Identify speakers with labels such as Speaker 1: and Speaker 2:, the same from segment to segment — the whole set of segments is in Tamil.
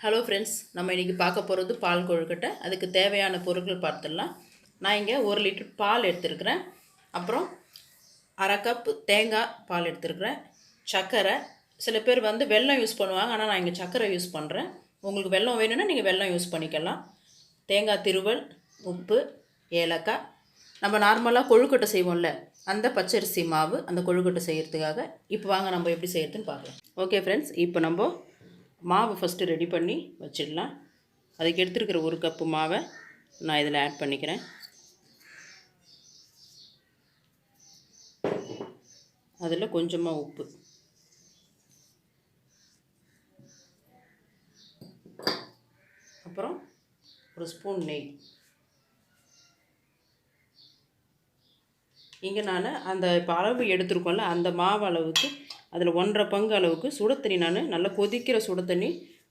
Speaker 1: ஹலோ ஃப்ரெண்ட்ஸ், நம்ம இன்றைக்கி பார்க்க போகிறது பால் கொழுக்கட்டை. அதுக்கு தேவையான பொருட்கள் பார்த்துடலாம். நான் இங்கே 1 லிட்டர் பால் எடுத்துருக்கிறேன். அப்புறம் அரை கப்பு தேங்காய் பால் எடுத்துருக்கிறேன். சர்க்கரை, சில பேர் வெல்லம் யூஸ் பண்ணுவாங்க, ஆனால் நான் இங்கே சர்க்கரை யூஸ் பண்ணுறேன். உங்களுக்கு வெல்லம் வேணும்னா நீங்கள் வெல்லம் யூஸ் பண்ணிக்கலாம். தேங்காய் திருவல், உப்பு, ஏலக்காய், நம்ம நார்மலாக கொழுக்கட்டை செய்வோம்ல அந்த பச்சரிசி மாவு, அந்த கொழுக்கட்டை செய்கிறதுக்காக. இப்போ வாங்க நம்ம எப்படி செய்கிறதுன்னு பார்க்கலாம். ஓகே ஃப்ரெண்ட்ஸ், இப்போ நம்ம மாவு ஃபஸ்ட்டு ரெடி பண்ணி வச்சிடலாம். அதுக்கு எடுத்துருக்கிற 1 கப்பு மாவை நான் இதில் ஆட் பண்ணிக்கிறேன். அதில் கொஞ்சமாக உப்பு, அப்புறம் 1 ஸ்பூன் நெய். இங்கே நான் அந்த இப்போ அளவு எடுத்துருக்கோம்ல அந்த மாவு அளவுக்கு அதில் 1.5 பங்கு அளவுக்கு சுட தண்ணி, நான் நல்லா கொதிக்கிற சுட தண்ணி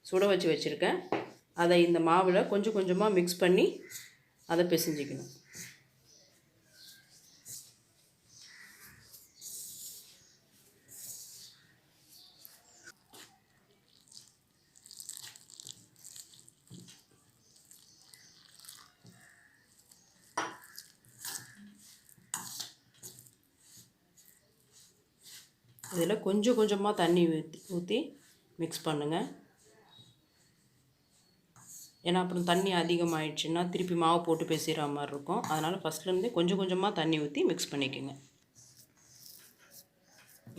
Speaker 1: சுட வச்சு வச்சுருக்கேன். அதை இந்த மாவில் கொஞ்சம் கொஞ்சமாக மிக்ஸ் பண்ணி அதை பிசைஞ்சிக்கணும். இதில் கொஞ்சம் கொஞ்சமாக தண்ணி ஊற்றி மிக்ஸ் பண்ணுங்கள். ஏன்னா அப்புறம் தண்ணி அதிகமாகிடுச்சுன்னா திருப்பி மாவு போட்டு பிசைகிற மாதிரி இருக்கும். அதனால் ஃபஸ்ட்லேருந்தே கொஞ்சம் கொஞ்சமாக தண்ணி ஊற்றி மிக்ஸ் பண்ணிக்கோங்க.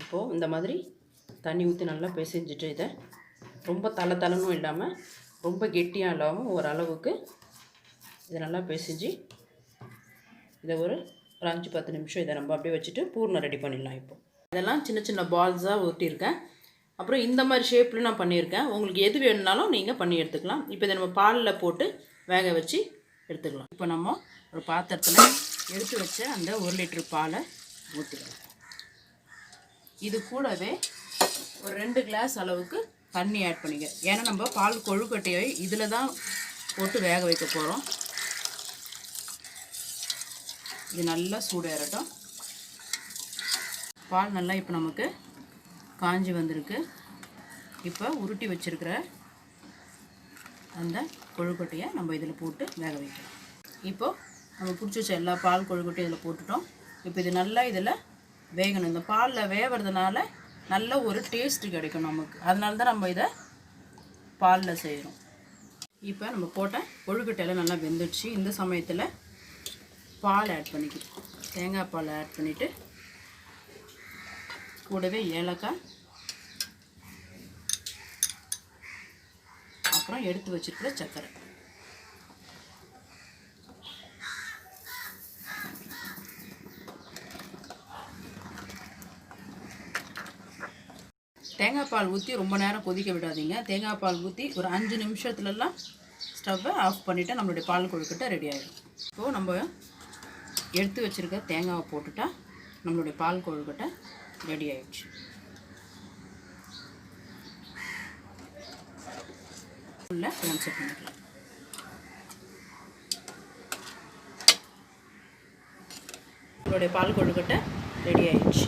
Speaker 1: இப்போது இந்த மாதிரி தண்ணி ஊற்றி நல்லா பிசைஞ்சிட்டு இதை ரொம்ப தளனும் இல்லாமல் ரொம்ப கெட்டியாக இல்லாமல் ஓரளவுக்கு இதை நல்லா பிசைஞ்சு இதை ஒரு 5-10 நிமிஷம் இதை நம்ம அப்படியே வச்சுட்டு பூர்ணம் ரெடி பண்ணிடலாம். இப்போது இதெல்லாம் சின்ன சின்ன பால்ஸாக ஊற்றிருக்கேன். அப்புறம் இந்த மாதிரி ஷேப்பில் நான் பண்ணியிருக்கேன். உங்களுக்கு எது வேணுனாலும் நீங்கள் பண்ணி எடுத்துக்கலாம். இப்போ இதை நம்ம பாலில் போட்டு வேக வச்சு எடுத்துக்கலாம். இப்போ நம்ம ஒரு பாத்திரத்தில் எடுத்து வச்ச அந்த 1 லிட்டர் பாலை ஊற்றிக்கலாம். இது கூடவே ஒரு 2 கிளாஸ் அளவுக்கு தண்ணி ஆட் பண்ணிக்க. ஏன்னா நம்ம பால் கொழுக்கட்டையை இதில் தான் போட்டு வேக வைக்க போகிறோம். இது நல்லா சூடேறட்டும். பால் நல்லா இப்போ நமக்கு காஞ்சி வந்திருக்கு. இப்போ உருட்டி வச்சுருக்கிற அந்த கொழுக்கட்டையை நம்ம இதில் போட்டு வேக வைக்கலாம். இப்போது நம்ம பிடிச்சி வச்ச எல்லா பால் கொழுக்கட்டையும் இதில் போட்டுட்டோம். இப்போ இது நல்லா இதில் வேகணும். இந்த பாலில் வேகிறதுனால நல்ல ஒரு டேஸ்ட்டு கிடைக்கும் நமக்கு. அதனால தான் நம்ம இதை பாலில் செய்கிறோம். இப்போ நம்ம போட்ட கொழுக்கட்டையெல்லாம் நல்லா வெந்துடுச்சு. இந்த சமயத்தில் பால் ஆட் பண்ணிக்கிறோம். தேங்காய் பால் ஆட் பண்ணிவிட்டு கூடவே ஏலக்காய், அப்புறம் எடுத்து வச்சிருக்கிற சர்க்கரை. தேங்காய் பால் ஊற்றி ரொம்ப நேரம் கொதிக்க விடாதீங்க. தேங்காய் பால் ஊற்றி ஒரு 5 நிமிஷத்துலலாம் ஸ்டவ்வை ஆஃப் பண்ணிவிட்டு நம்மளுடைய பால் கொழுக்கட்டை ரெடி ஆகிடும். இப்போது நம்ம எடுத்து வச்சுருக்க தேங்காவை போட்டுட்டா நம்மளுடைய பால் கொழுக்கட்டை ரெடி ஆயிடுச்சு. ஃபுல்லாக ட்ரான்ஸ்ஃபர் பண்ணிக்கலாம். நம்மளுடைய பால் கொழுக்கட்டை ரெடி ஆயிடுச்சு.